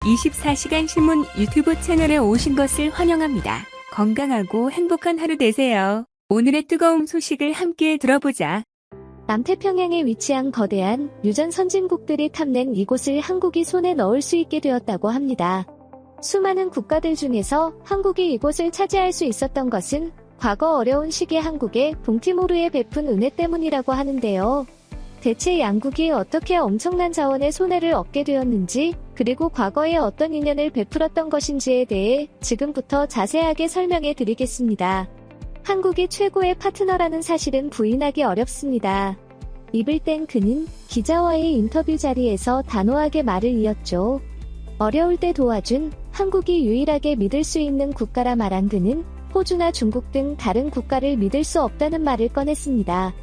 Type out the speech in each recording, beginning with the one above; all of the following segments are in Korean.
24시간 신문 유튜브 채널에 오신 것을 환영합니다. 건강하고 행복한 하루 되세요. 오늘의 뜨거운 소식을 함께 들어보자. 남태평양에 위치한 거대한 유전 선진국들이 탐낸 이곳을 한국이 손에 넣을 수 있게 되었다고 합니다. 수많은 국가들 중에서 한국이 이곳을 차지할 수 있었던 것은 과거 어려운 시기에 한국에 동티모르에 베푼 은혜 때문이라고 하는데요. 대체 양국이 어떻게 엄청난 자원의 손해를 얻게 되었는지, 그리고 과거에 어떤 인연을 베풀었던 것인지에 대해 지금부터 자세하게 설명해 드리겠습니다. 한국이 최고의 파트너라는 사실은 부인하기 어렵습니다. 입을 뗀 그는 기자와의 인터뷰 자리에서 단호하게 말을 이었죠. 어려울 때 도와준 한국이 유일하게 믿을 수 있는 국가라 말한 그는 호주나 중국 등 다른 국가를 믿을 수 없다는 말을 꺼냈습니다.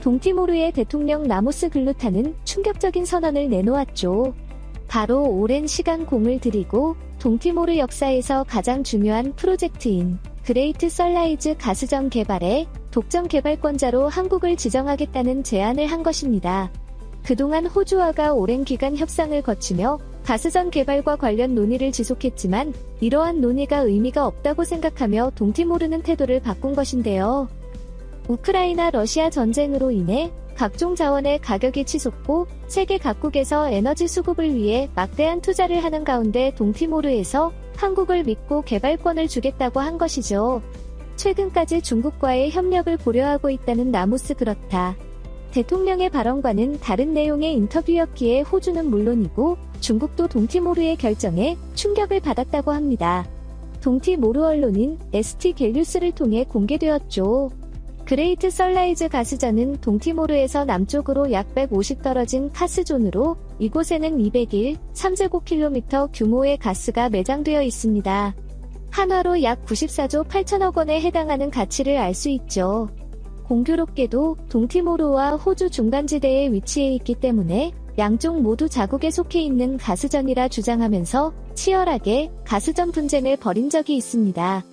동티모르의 대통령 라모스 글루타는 충격적인 선언을 내놓았죠. 바로 오랜 시간 공을 들이고 동티모르 역사에서 가장 중요한 프로젝트인 그레이트 썰라이즈 가스전 개발에 독점 개발권자로 한국을 지정하겠다는 제안을 한 것입니다. 그동안 호주와가 오랜 기간 협상을 거치며 가스전 개발과 관련 논의를 지속했지만 이러한 논의가 의미가 없다고 생각하며 동티모르는 태도를 바꾼 것인데요. 우크라이나 러시아 전쟁으로 인해 각종 자원의 가격이 치솟고 세계 각국에서 에너지 수급을 위해 막대한 투자를 하는 가운데 동티모르에서 한국을 믿고 개발권을 주겠다고 한 것이죠. 최근까지 중국과의 협력을 고려하고 있다는 라모스 그렇다. 대통령의 발언과는 다른 내용의 인터뷰였기에 호주는 물론이고 중국도 동티모르의 결정에 충격을 받았다고 합니다. 동티모르 언론인 ST 갤류스를 통해 공개되었죠. 그레이트 썰라이즈 가스전은 동티모르에서 남쪽으로 약 150 떨어진 카스존으로 이곳에는 201, 3제곱킬로미터 규모의 가스가 매장되어 있습니다. 한화로 약 94조 8천억 원에 해당하는 가치를 알 수 있죠. 공교롭게도 동티모르와 호주 중간지대에 위치해 있기 때문에 양쪽 모두 자국에 속해 있는 가스전이라 주장하면서 치열하게 가스전 분쟁을 벌인 적이 있습니다.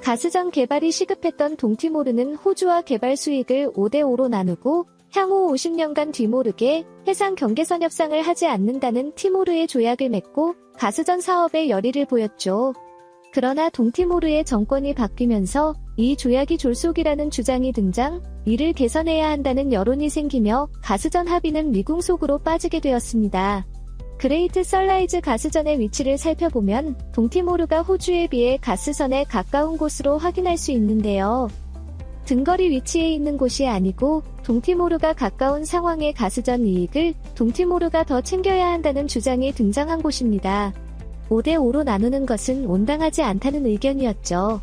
가스전 개발이 시급했던 동티모르는 호주와 개발 수익을 5대5로 나누고 향후 50년간 뒤모르게 해상 경계선 협상을 하지 않는다는 티모르의 조약을 맺고 가스전 사업에 열의를 보였죠. 그러나 동티모르의 정권이 바뀌면서 이 조약이 졸속이라는 주장이 등장, 이를 개선해야 한다는 여론이 생기며 가스전 합의는 미궁 속으로 빠지게 되었습니다. 그레이트 썰라이즈 가스전의 위치를 살펴보면 동티모르가 호주에 비해 가스선에 가까운 곳으로 확인할 수 있는데요. 등거리 위치에 있는 곳이 아니고 동티모르가 가까운 상황의 가스전 이익을 동티모르가 더 챙겨야 한다는 주장이 등장한 곳입니다. 5대5로 나누는 것은 온당하지 않다는 의견이었죠.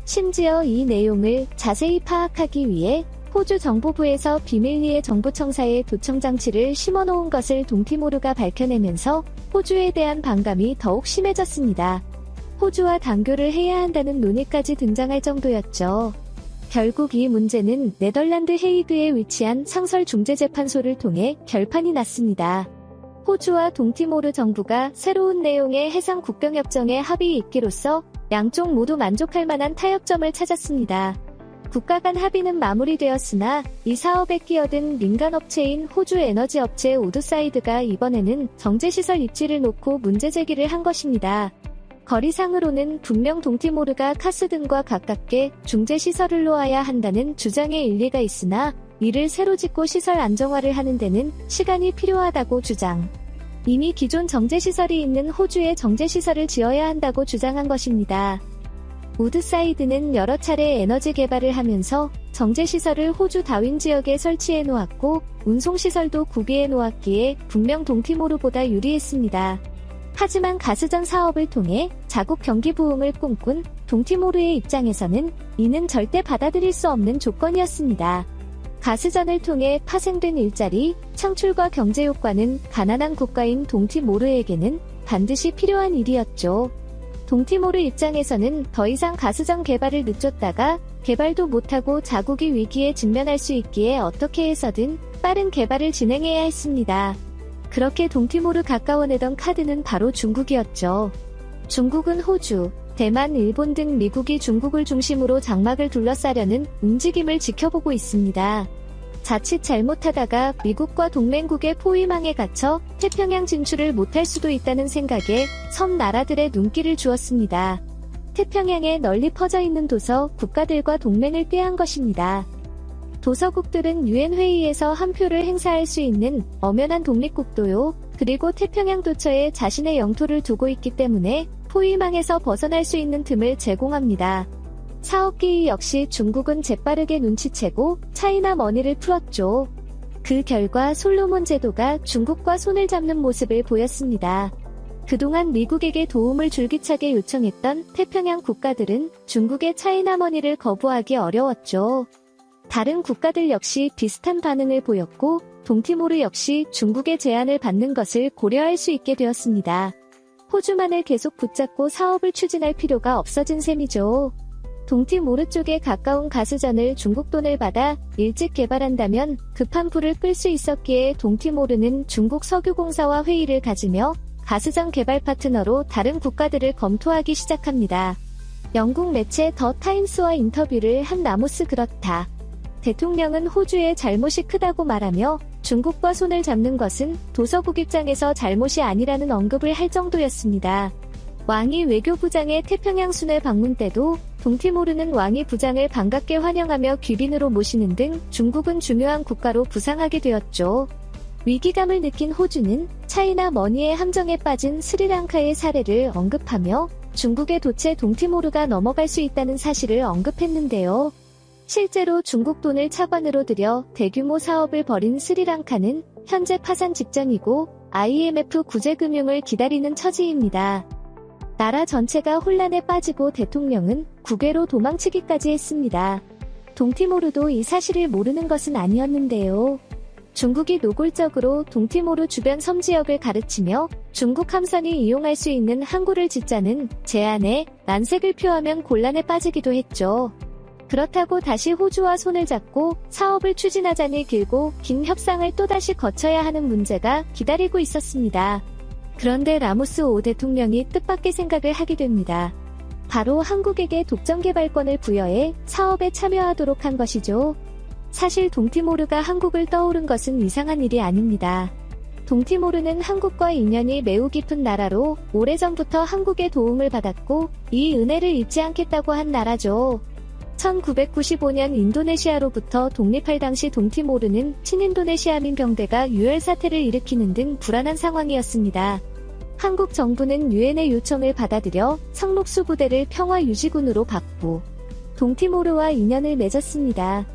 심지어 이 내용을 자세히 파악하기 위해 호주 정보부에서 비밀리에 정보청사에 도청장치를 심어놓은 것을 동티모르가 밝혀내면서 호주에 대한 반감이 더욱 심해졌습니다. 호주와 단교를 해야 한다는 논의까지 등장할 정도였죠. 결국 이 문제는 네덜란드 헤이그에 위치한 상설중재재판소를 통해 결판이 났습니다. 호주와 동티모르 정부가 새로운 내용의 해상 국경협정에 합의 있기로써 양쪽 모두 만족할 만한 타협점을 찾았습니다. 국가 간 합의는 마무리되었으나 이 사업에 끼어든 민간업체인 호주 에너지업체 우드사이드가 이번에는 정제시설 입지를 놓고 문제 제기를 한 것입니다. 거리상으로는 분명 동티모르가 카스든과 가깝게 중재시설을 놓아야 한다는 주장에 일리가 있으나 이를 새로 짓고 시설 안정화를 하는 데는 시간이 필요하다고 주장. 이미 기존 정제시설이 있는 호주에 정제시설을 지어야 한다고 주장한 것입니다. 우드사이드는 여러 차례 에너지 개발을 하면서 정제시설을 호주 다윈 지역에 설치해 놓았고 운송시설도 구비해 놓았기에 분명 동티모르보다 유리했습니다. 하지만 가스전 사업을 통해 자국 경기 부흥을 꿈꾼 동티모르의 입장에서는 이는 절대 받아들일 수 없는 조건이었습니다. 가스전을 통해 파생된 일자리, 창출과 경제 효과는 가난한 국가인 동티모르에게는 반드시 필요한 일이었죠. 동티모르 입장에서는 더 이상 가스전 개발을 늦췄다가 개발도 못하고 자국이 위기에 직면할 수 있기에 어떻게 해서든 빠른 개발을 진행해야 했습니다. 그렇게 동티모르 가까워내던 카드는 바로 중국이었죠. 중국은 호주, 대만, 일본 등 미국이 중국을 중심으로 장막을 둘러싸려는 움직임을 지켜보고 있습니다. 자칫 잘못하다가 미국과 동맹국의 포위망에 갇혀 태평양 진출을 못할 수도 있다는 생각에 섬 나라들의 눈길을 주었습니다. 태평양에 널리 퍼져 있는 도서 국가들과 동맹을 꾀한 것입니다. 도서국들은 유엔 회의에서 한 표를 행사할 수 있는 엄연한 독립국도요. 그리고 태평양 도처에 자신의 영토를 두고 있기 때문에 포위망에서 벗어날 수 있는 틈을 제공합니다. 사업기이 역시 중국은 재빠르게 눈치채고 차이나 머니를 풀었죠. 그 결과 솔로몬 제도가 중국과 손을 잡는 모습을 보였습니다. 그동안 미국에게 도움을 줄기차게 요청했던 태평양 국가들은 중국의 차이나 머니를 거부하기 어려웠죠. 다른 국가들 역시 비슷한 반응을 보였고 동티모르 역시 중국의 제안을 받는 것을 고려할 수 있게 되었습니다. 호주만을 계속 붙잡고 사업을 추진할 필요가 없어진 셈이죠. 동티모르 쪽에 가까운 가스전을 중국 돈을 받아 일찍 개발한다면 급한 불을 끌 수 있었기에 동티모르는 중국 석유공사와 회의를 가지며 가스전 개발 파트너로 다른 국가들을 검토하기 시작합니다. 영국 매체 더 타임스와 인터뷰를 한 라모스 그렇다. 대통령은 호주의 잘못이 크다고 말하며 중국과 손을 잡는 것은 도서국 입장에서 잘못이 아니라는 언급을 할 정도였습니다. 왕이 외교부장의 태평양 순회 방문 때도 동티모르는 왕이 부장을 반갑게 환영하며 귀빈으로 모시는 등 중국은 중요한 국가로 부상하게 되었죠. 위기감을 느낀 호주는 차이나 머니의 함정에 빠진 스리랑카의 사례를 언급하며 중국의 도체 동티모르가 넘어갈 수 있다는 사실을 언급했는데요. 실제로 중국 돈을 차관으로 들여 대규모 사업을 벌인 스리랑카는 현재 파산 직전이고 IMF 구제금융을 기다리는 처지입니다. 나라 전체가 혼란에 빠지고 대통령은 국외로 도망치기까지 했습니다. 동티모르도 이 사실을 모르는 것은 아니었는데요. 중국이 노골적으로 동티모르 주변 섬 지역을 가르치며 중국 함선이 이용할 수 있는 항구를 짓자는 제안에 난색을 표하면 곤란에 빠지기도 했죠. 그렇다고 다시 호주와 손을 잡고 사업을 추진하자니 길고 긴 협상을 또다시 거쳐야 하는 문제가 기다리고 있었습니다. 그런데 라모스 오 대통령이 뜻밖의 생각을 하게 됩니다. 바로 한국에게 독점개발권을 부여해 사업에 참여하도록 한 것이죠. 사실 동티모르가 한국을 떠오른 것은 이상한 일이 아닙니다. 동티모르는 한국과 인연이 매우 깊은 나라로 오래전부터 한국의 도움을 받았고 이 은혜를 잊지 않겠다고 한 나라죠. 1995년 인도네시아로부터 독립할 당시 동티모르는 친인도네시아민 병대가 유혈 사태를 일으키는 등 불안한 상황이었습니다. 한국 정부는 유엔의 요청을 받아들여 상록수 부대를 평화유지군으로 바꾸 동티모르와 인연을 맺었습니다.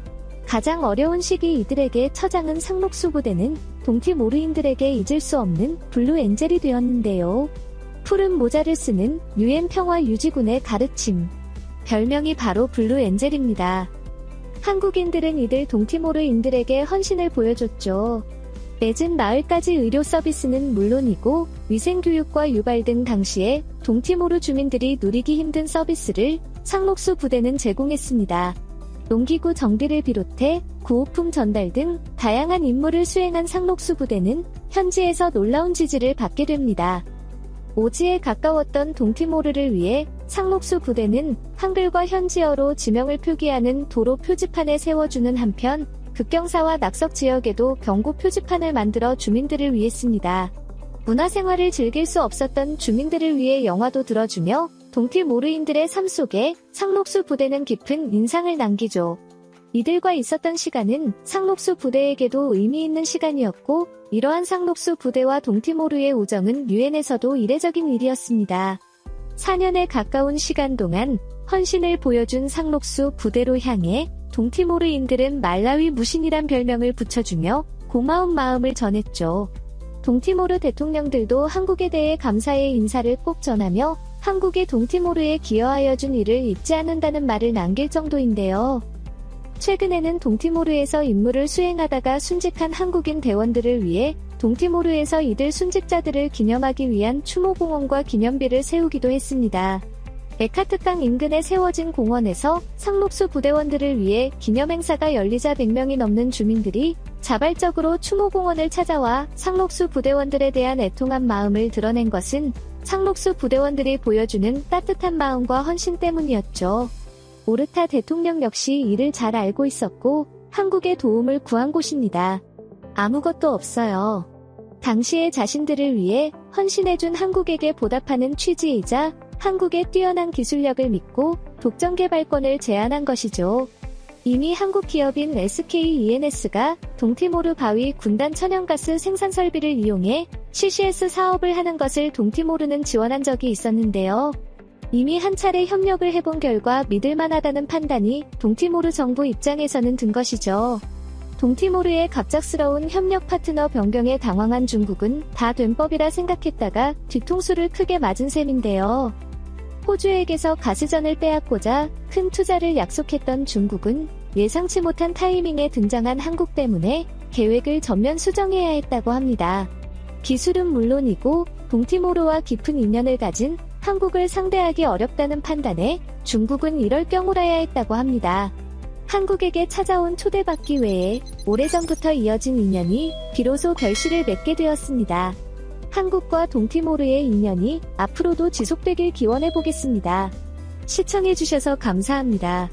가장 어려운 시기 이들에게 처장은 상록수 부대는 동티모르인들에게 잊을 수 없는 블루 엔젤이 되었는데요. 푸른 모자를 쓰는 유엔 평화유지군의 가르침. 별명이 바로 블루 엔젤입니다. 한국인들은 이들 동티모르인들에게 헌신을 보여줬죠. 맺은 마을까지 의료 서비스는 물론이고 위생교육과 유발 등 당시에 동티모르 주민들이 누리기 힘든 서비스를 상록수 부대는 제공했습니다. 농기구 정비를 비롯해 구호품 전달 등 다양한 임무를 수행한 상록수 부대는 현지에서 놀라운 지지를 받게 됩니다. 오지에 가까웠던 동티모르를 위해 상록수 부대는 한글과 현지어로 지명을 표기하는 도로 표지판을 세워주는 한편 극경사와 낙석 지역에도 경고 표지판을 만들어 주민들을 위했습니다. 문화생활을 즐길 수 없었던 주민들을 위해 영화도 들어주며 동티모르인들의 삶 속에 상록수 부대는 깊은 인상을 남기죠. 이들과 있었던 시간은 상록수 부대에게도 의미 있는 시간이었고 이러한 상록수 부대와 동티모르의 우정은 유엔에서도 이례적인 일이었습니다. 4년에 가까운 시간 동안 헌신을 보여준 상록수 부대로 향해 동티모르인들은 말라위 무신이란 별명을 붙여주며 고마운 마음을 전했죠. 동티모르 대통령들도 한국에 대해 감사의 인사를 꼭 전하며 한국이 동티모르에 기여하여 준 일을 잊지 않는다는 말을 남길 정도인데요. 최근에는 동티모르에서 임무를 수행하다가 순직한 한국인 대원들을 위해 동티모르에서 이들 순직자들을 기념하기 위한 추모공원과 기념비를 세우기도 했습니다. 에카트강 인근에 세워진 공원에서 상록수 부대원들을 위해 기념행사가 열리자 100명이 넘는 주민들이 자발적으로 추모공원을 찾아와 상록수 부대원들에 대한 애통한 마음을 드러낸 것은 상록수 부대원들이 보여주는 따뜻한 마음과 헌신 때문이었죠. 오르타 대통령 역시 이를 잘 알고 있었고 한국의 도움을 구한 곳입니다. 아무것도 없어요. 당시에 자신들을 위해 헌신해준 한국에게 보답하는 취지이자 한국의 뛰어난 기술력을 믿고 독점 개발권을 제안한 것이죠. 이미 한국 기업인 SKENS가 동티모르 바위 군단 천연가스 생산 설비를 이용해 CCS 사업을 하는 것을 동티모르는 지원한 적이 있었는데요. 이미 한 차례 협력을 해본 결과 믿을만하다는 판단이 동티모르 정부 입장에서는 든 것이죠. 동티모르의 갑작스러운 협력 파트너 변경에 당황한 중국은 다 된 법이라 생각했다가 뒤통수를 크게 맞은 셈인데요. 호주에게서 가스전을 빼앗고자 큰 투자를 약속했던 중국은 예상치 못한 타이밍에 등장한 한국 때문에 계획을 전면 수정해야 했다고 합니다. 기술은 물론이고 동티모르와 깊은 인연을 가진 한국을 상대하기 어렵다는 판단에 중국은 이럴 경우라야 했다고 합니다. 한국에게 찾아온 초대받기 외에 오래전부터 이어진 인연이 비로소 결실을 맺게 되었습니다. 한국과 동티모르의 인연이 앞으로도 지속되길 기원해보겠습니다. 시청해주셔서 감사합니다.